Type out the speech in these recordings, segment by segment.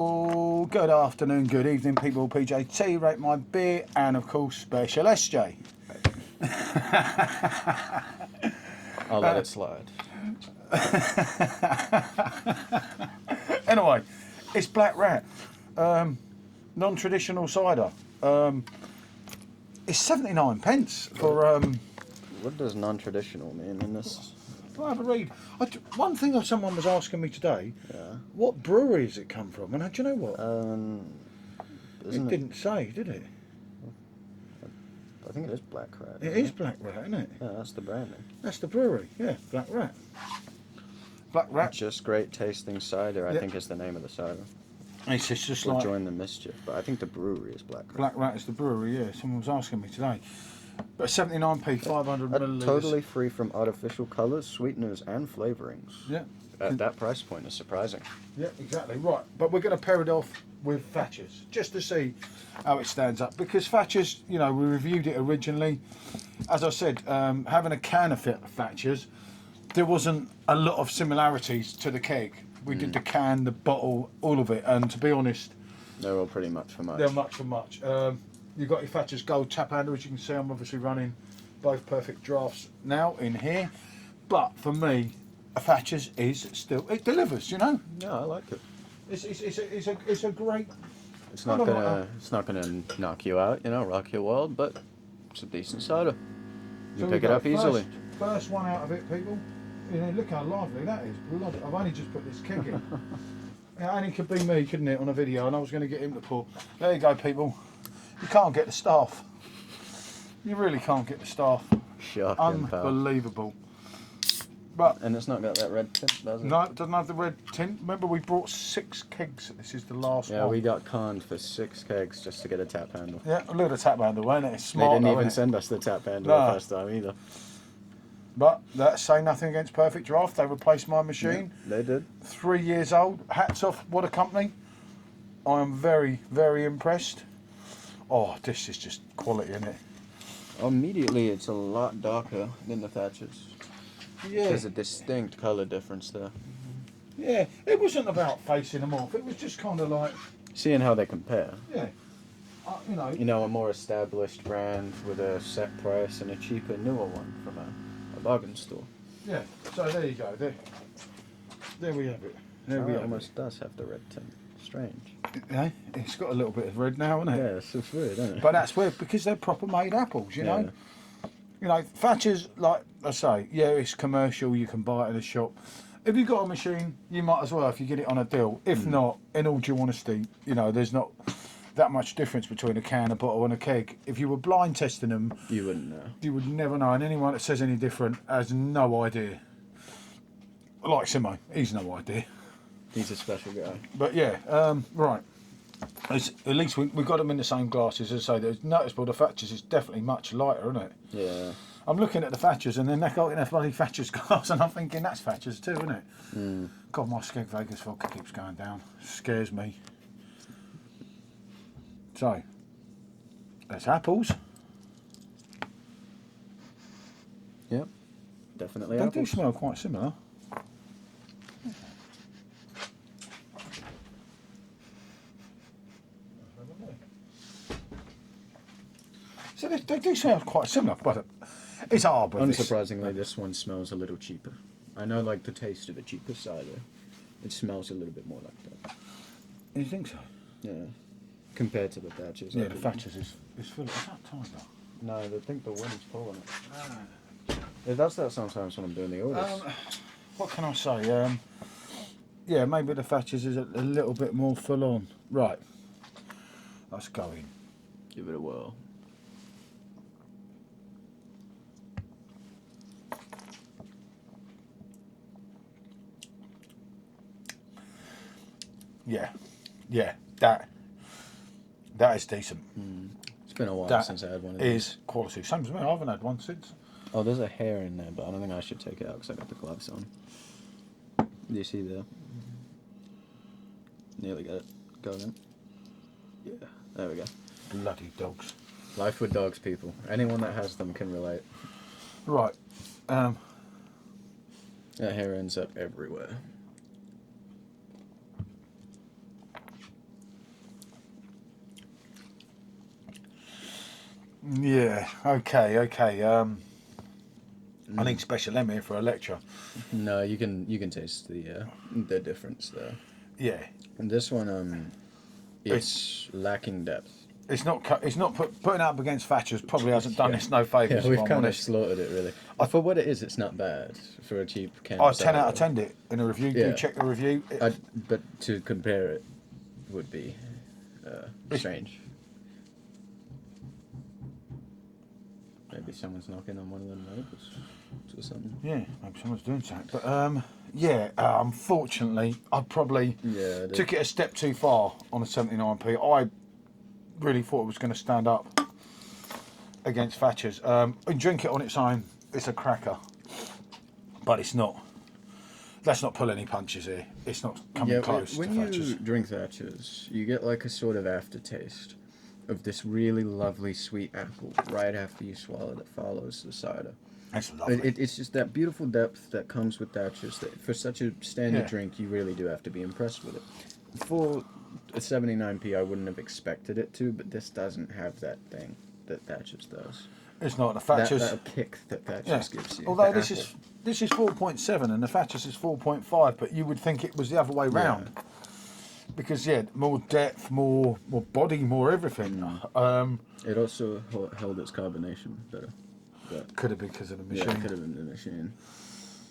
Oh, good afternoon, good evening, people. PJT, Rate My Beer, and of course, Special SJ. I'll let it slide. Anyway, it's Black Rat, non-traditional cider. It's 79 pence for. What does non-traditional mean in this? I'll have a read. One thing that someone was asking me today, Yeah. what brewery does it come from? And do you know what? It Didn't say, did it? I think it is Black Rat. It is Black Rat, isn't it? Yeah, that's the branding. That's the brewery, yeah, Black Rat. Black Rat. Just great tasting cider, I think is the name of the cider. It's just We'll like join the mischief, but I think the brewery is Black Rat. Black Rat is the brewery, yeah. Someone was asking me today. But 79p, 500 millilitres. Totally free from artificial colours, sweeteners, and flavourings. Yeah. At that price point is surprising. Yeah, exactly. Right, but we're going to pair it off with Thachers, just to see how it stands up. Because Thachers, you know, we reviewed it originally. As I said, having a can of Thachers, there wasn't a lot of similarities to the keg. We did the can, the bottle, all of it. And to be honest, They're all pretty much for much. they're much for much. You've got your Thachers Gold tap handle, as you can see. I'm obviously running both perfect drafts now in here. But for me, a Thachers is still, it delivers, you know? Yeah, I like it. It's a great. It's not gonna knock you out, you know, rock your world, but it's a decent cider. You So pick it up easily. First one out of it, people. You know, look how lively that is. Bloody, I've only just put this keg in. It only could be me, couldn't it, on a video, and I was going to get him to pour. There you go, people. You can't get the staff. You really can't get the staff. Shocking, pal. Unbelievable. But And it's not got that red tint, does it? no, it doesn't have the red tint. Remember, we brought 6 kegs. This is the last Yeah, one. we got conned for 6 kegs just to get a tap handle. Yeah, look at the tap handle, wasn't it? It's They smart. didn't though, even innit? send us the tap handle No. the first time either. But that's saying nothing against Perfectdraft. They replaced my machine. Yeah, they did. 3 years old. Hats off. What a company. I am very, very impressed. Oh, this is just quality, isn't it? Immediately, it's a lot darker than the Thachers. Yeah. There's a distinct colour difference there. Yeah. It wasn't about facing them off. It was just kind of like, Seeing how they compare. yeah. You know. You know, a more established brand with a set price and a cheaper, newer one from a bargain store. Yeah. So there you go. There we have it. There we it have almost does have the red tint. Strange. it. Yeah. It's got a little bit of red now, hasn't it? Yeah, it's weird, isn't it? But that's weird because they're proper made apples, you know. You know, Thachers, like I say, yeah, it's commercial. You can buy it in a shop. If you've got a machine, you might as well if you get it on a deal. If not, in all due honesty, you know, there's not that much difference between a can, a bottle, and a keg. If you were blind testing them, You wouldn't know. you would never know. And anyone that says any different has no idea. Like Simo, he's no idea. He's a special guy. But yeah, right. At least we got them in the same glasses. As I say, there's noticeable the Thachers is definitely much lighter, isn't it? Yeah. I'm looking at the Thachers and then they're got in a bloody Thachers glass and I'm thinking that's Thachers too, isn't it? God, my Skeg Vegas vodka keeps going down. Scares me. So, there's apples. Yep. Definitely They do apples. smell quite similar. So they do sound quite similar, but it's hard. But Unsurprisingly, this one smells a little cheaper. I know, like, the taste of a cheaper cider. It smells a little bit more like that. You think so? Yeah. Compared to the Thachers. Yeah, the Thachers is full of... Is that Tiger? No, I think the wind's pulling it. It does that sometimes when I'm doing the orders. What can I say? Yeah, maybe the Thachers is a little bit more full on. Right. Let's go in. Give it a whirl. Yeah, that is decent. It's been a while That since I had one of these. is quality. Same as me. I haven't had one since. Oh, there's a hair in there, but I don't think I should take it out because I got the gloves on. Do you see there? Nearly got it going. Yeah, there we go. Bloody dogs. Life with dogs, people. Anyone that has them can relate. Right. That hair ends up everywhere. Yeah. Okay. I need special M here for a lecture. No, you can taste the difference there. Yeah. And this one, it's lacking depth. It's not. It's not putting up against Thachers. Probably hasn't done us no favours. Yeah, if we've I'm kind of honest. slaughtered it really. For what it is, it's not bad for a cheap can. I 10 out of 10 it in a review. Do Yeah. check the review. But to compare it would be strange. Maybe someone's knocking on one of them neighbours or something. Yeah, maybe someone's doing something. But unfortunately, I probably took it a step too far on a 79p. I really thought it was going to stand up against Thachers. And drink it on its own, it's a cracker. But it's not. Let's not pull any punches here. It's not coming close to when Thachers. you drink Thachers, you get like a sort of aftertaste of this really lovely sweet apple right after you swallow that follows the cider. That's lovely. It's just that beautiful depth that comes with Thachers that for such a standard drink, you really do have to be impressed with it. For a 79p, I wouldn't have expected it to, but this doesn't have that thing that Thachers does. It's not the Thachers. That kick that Thachers gives you. Although this is 4.7 and the Thachers is 4.5, but you would think it was the other way round. Because more depth, more body, more everything. It also held its carbonation better. But could have been because of the machine. Yeah, it could have been the machine.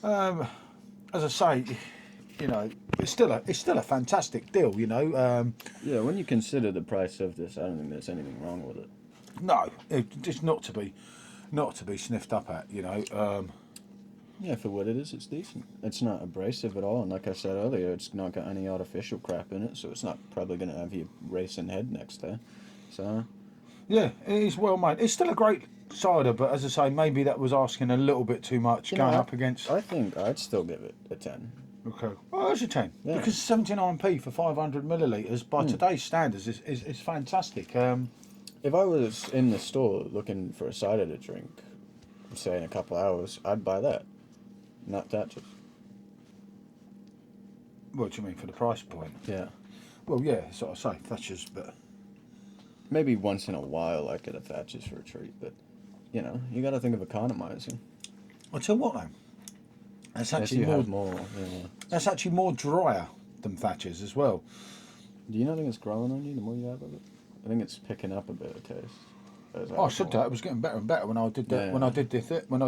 As I say, it's still a fantastic deal. Yeah, when you consider the price of this, I don't think there's anything wrong with it. No, it's not to be sniffed up at. Yeah, for what it is, it's decent. It's not abrasive at all, and like I said earlier, it's not got any artificial crap in it, so it's not probably going to have you racing head next day. So yeah, it is well made. It's still a great cider, but as I say, maybe that was asking a little bit too much going up against. I think I'd still give it a 10. Okay, well, it's a 10 Yeah. because 79p for 500 millilitres by today's standards is fantastic. If I was in the store looking for a cider to drink, say in a couple hours, I'd buy that, not Thachers. What do you mean for the price point? Yeah. Well, yeah, that's what I say, Thachers, but Maybe once in a while I'd get a Thachers for a treat, but, you got to think of economizing. I'll tell you what though, that's Yes, actually you more. have more. Yeah. That's actually more drier than Thachers as well. Do you not think it's growing on you the more you have of it? I think it's picking up a bit of taste. I said that it was getting better and better when I did that. Yeah. When I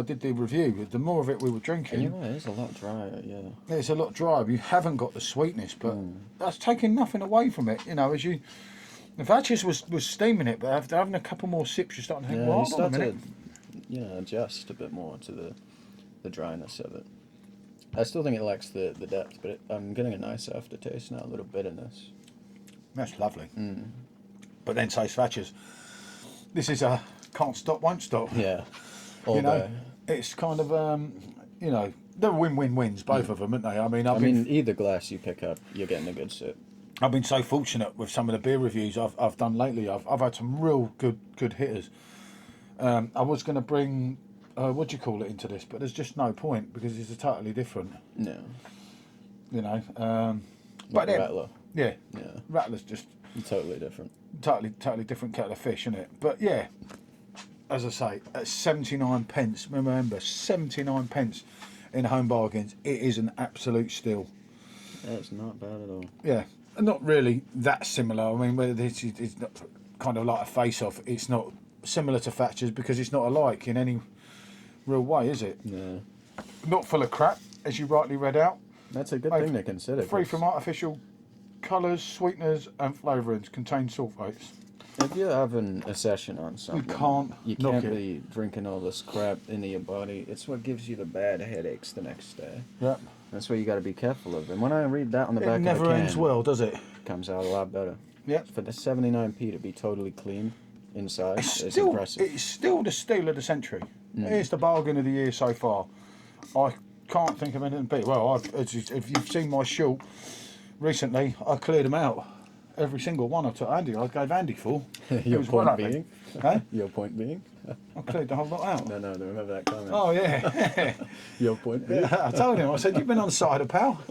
did the review, the more of it we were drinking, And you're right, it's a lot drier, yeah. it's a lot drier. You haven't got the sweetness, but that's taking nothing away from it. As you, if Thachers was steaming it, but after having a couple more sips, you're starting to think, Yeah, well, you hold on a start minute. to, adjust a bit more to the dryness of it. I still think it lacks the depth, but I'm getting a nice aftertaste now, a little bitterness. That's lovely. But then say Thachers, this is a can't stop, won't stop. Yeah, all day. It's kind of they're win-win-wins, both of them, aren't they? I mean, either glass you pick up, you're getting a good sip. I've been so fortunate with some of the beer reviews I've done lately. I've had some real good hitters. I was going to bring what do you call it into this, but there's just no point because it's a totally different. No. But then, Rattler. yeah, Yeah. Rattler's just Totally different. totally different kettle of fish, isn't it? But yeah, as I say, at 79 pence. Remember, 79 pence in home bargains. It is an absolute steal. Yeah, it's not bad at all. Yeah, not really that similar. I mean, whether this is not kind of like a face-off. It's not similar to Thachers because it's not alike in any real way, is it? Yeah. Not full of crap, as you rightly read out. That's a good thing to consider. Free from artificial colours, sweeteners, and flavourings. Contains sulfates. If you're having a session on something, you knock can't it. be drinking all this crap into your body. It's what gives you the bad headaches the next day. Yeah. That's what you got to be careful of. And when I read that on the It back of never the can, ends well, does it? it comes out a lot better. Yeah. For the 79p to be totally clean inside It's is still, impressive. it's still the steal of the century. It's the bargain of the year so far. I can't think of anything better. Well, if you've seen my short recently, I cleared them out. Every single one I took Andy, I gave Andy full. Your was well point happy. being? Huh? Your point being? I cleared the whole lot out. No, remember that comment. Oh, yeah. Your point being? I told him, I said, you've been on cider, pal.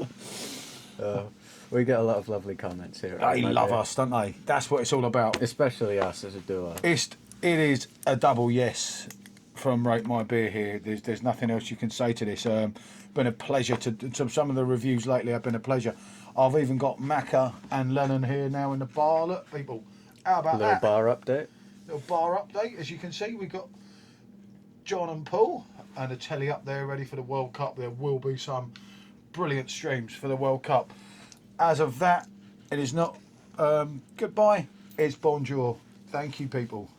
We get a lot of lovely comments here. They love us, don't they? That's what it's all about. Especially us as a duo. It's It is a double yes from Rate My Beer here. There's nothing else you can say to this. Been a pleasure to some of the reviews lately have been a pleasure. I've even got Macca and Lennon here now in the bar. Look, people, how about Little that? bar update. Little bar update. As you can see, we've got John and Paul and a telly up there ready for the World Cup. There will be some brilliant streams for the World Cup. As of that, it is not goodbye, it's bonjour. Thank you, people.